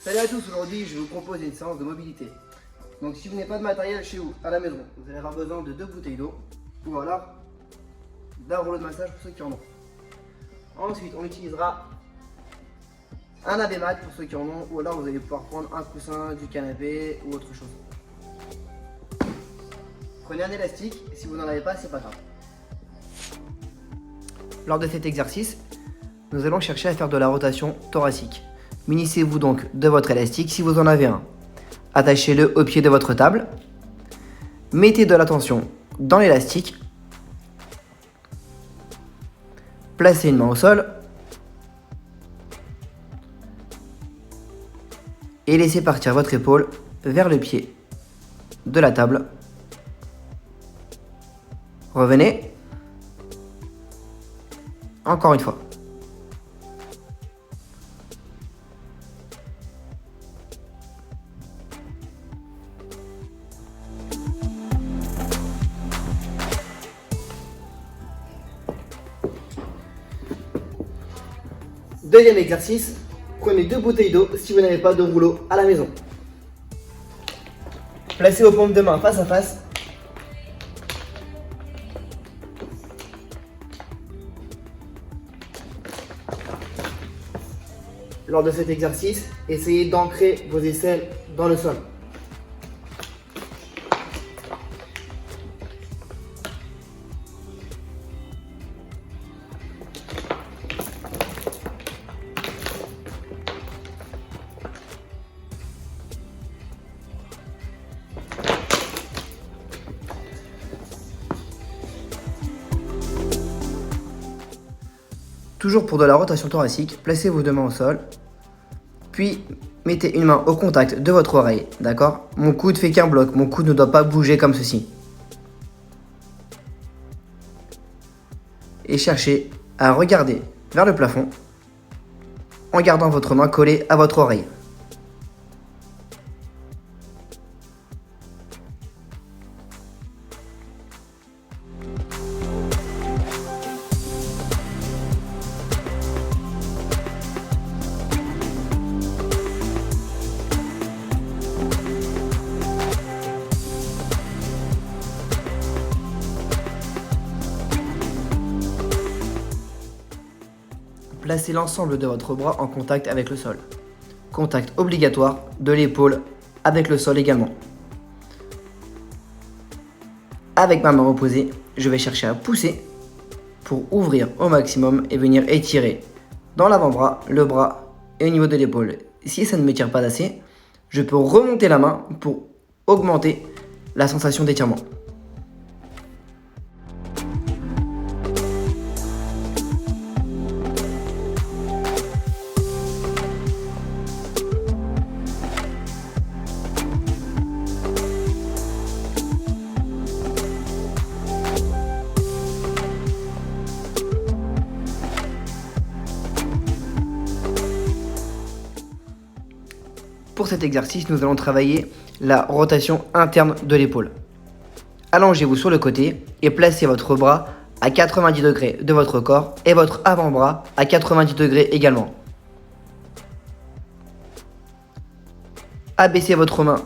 Salut à tous, aujourd'hui je vous propose une séance de mobilité. Donc si vous n'avez pas de matériel chez vous, à la maison, vous allez avoir besoin de 2 bouteilles d'eau ou alors d'un rouleau de massage pour ceux qui en ont. Ensuite on utilisera un navet-mat pour ceux qui en ont ou alors vous allez pouvoir prendre un coussin, du canapé ou autre chose. Prenez un élastique, si vous n'en avez pas, c'est pas grave. Lors de cet exercice, nous allons chercher à faire de la rotation thoracique. Munissez-vous donc de votre élastique si vous en avez un. Attachez-le au pied de votre table. Mettez de la tension dans l'élastique. Placez une main au sol. Et laissez partir votre épaule vers le pied de la table. Revenez. Encore une fois. Deuxième exercice, prenez 2 bouteilles d'eau si vous n'avez pas de rouleau à la maison. Placez vos paumes de main face à face. Lors de cet exercice, essayez d'ancrer vos aisselles dans le sol. Toujours pour de la rotation thoracique, placez vos 2 mains au sol, puis mettez une main au contact de votre oreille, d'accord? Mon coude fait qu'un bloc, mon coude ne doit pas bouger comme ceci. Et cherchez à regarder vers le plafond en gardant votre main collée à votre oreille. Placez l'ensemble de votre bras en contact avec le sol. Contact obligatoire de l'épaule avec le sol également. Avec ma main opposée, je vais chercher à pousser pour ouvrir au maximum et venir étirer dans l'avant-bras, le bras et au niveau de l'épaule. Si ça ne m'étire pas assez, je peux remonter la main pour augmenter la sensation d'étirement. Pour cet exercice, nous allons travailler la rotation interne de l'épaule. Allongez-vous sur le côté et placez votre bras à 90 degrés de votre corps et votre avant-bras à 90 degrés également. Abaissez votre main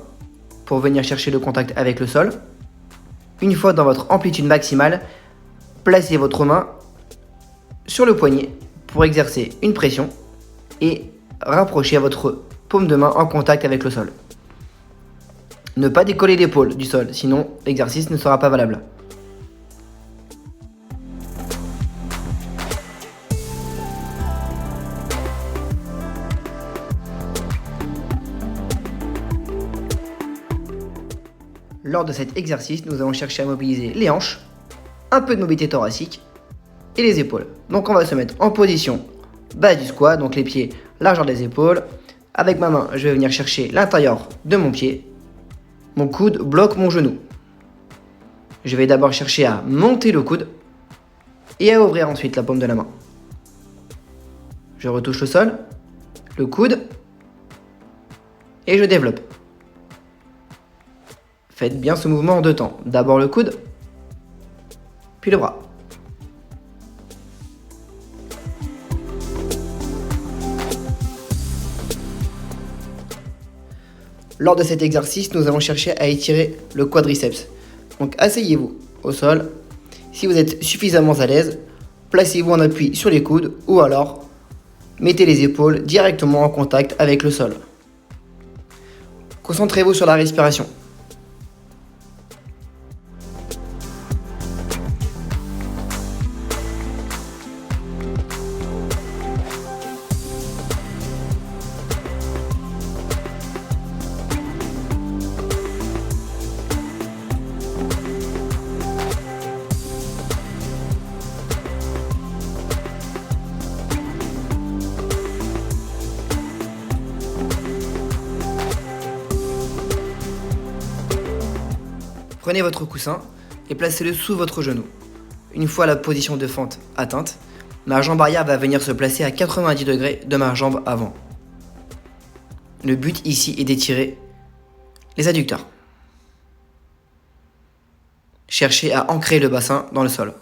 pour venir chercher le contact avec le sol. Une fois dans votre amplitude maximale, placez votre main sur le poignet pour exercer une pression et rapprochez votre paume de main en contact avec le sol. Ne pas décoller l'épaule du sol, sinon l'exercice ne sera pas valable. Lors de cet exercice, nous allons chercher à mobiliser les hanches, un peu de mobilité thoracique et les épaules. Donc on va se mettre en position base du squat, donc les pieds largeur des épaules. Avec ma main, je vais venir chercher l'intérieur de mon pied. Mon coude bloque mon genou. Je vais d'abord chercher à monter le coude et à ouvrir ensuite la paume de la main. Je retouche le sol, le coude et je développe. Faites bien ce mouvement en 2 temps. D'abord le coude, puis le bras. Lors de cet exercice, nous allons chercher à étirer le quadriceps. Donc asseyez-vous au sol. Si vous êtes suffisamment à l'aise, placez-vous en appui sur les coudes ou alors mettez les épaules directement en contact avec le sol. Concentrez-vous sur la respiration. Prenez votre coussin et placez-le sous votre genou. Une fois la position de fente atteinte, ma jambe arrière va venir se placer à 90 degrés de ma jambe avant. Le but ici est d'étirer les adducteurs. Cherchez à ancrer le bassin dans le sol.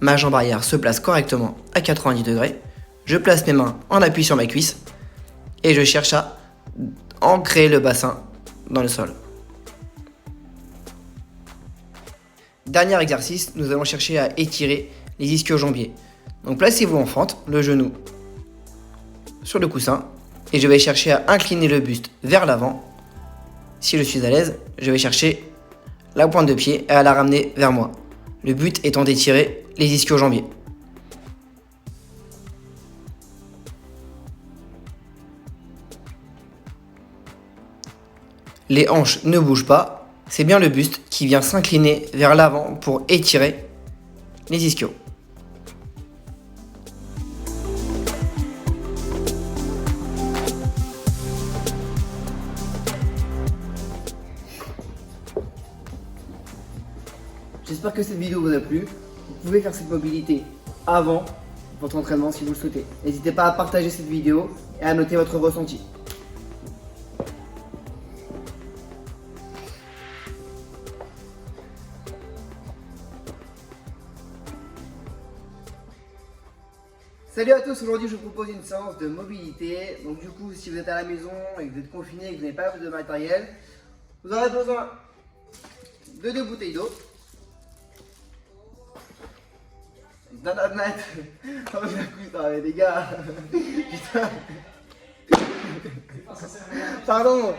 Ma jambe arrière se place correctement à 90 degrés. Je place mes mains en appui sur ma cuisse et je cherche à ancrer le bassin dans le sol. Dernier exercice, nous allons chercher à étirer les ischio-jambiers. Donc placez-vous en fente, le genou sur le coussin et je vais chercher à incliner le buste vers l'avant. Si je suis à l'aise, je vais chercher la pointe de pied et à la ramener vers moi. Le but étant d'étirer les ischio-jambiers. Les hanches ne bougent pas, c'est bien le buste qui vient s'incliner vers l'avant pour étirer les ischios. J'espère que cette vidéo vous a plu. Vous pouvez faire cette mobilité avant votre entraînement si vous le souhaitez. N'hésitez pas à partager cette vidéo et à noter votre ressenti. Salut à tous, aujourd'hui je vous propose une séance de mobilité. Donc du coup, si vous êtes à la maison et que vous êtes confiné et que vous n'avez pas de matériel, vous aurez besoin de 2 bouteilles d'eau, d'un admat. Oh putain, les gars. Putain. Pardon.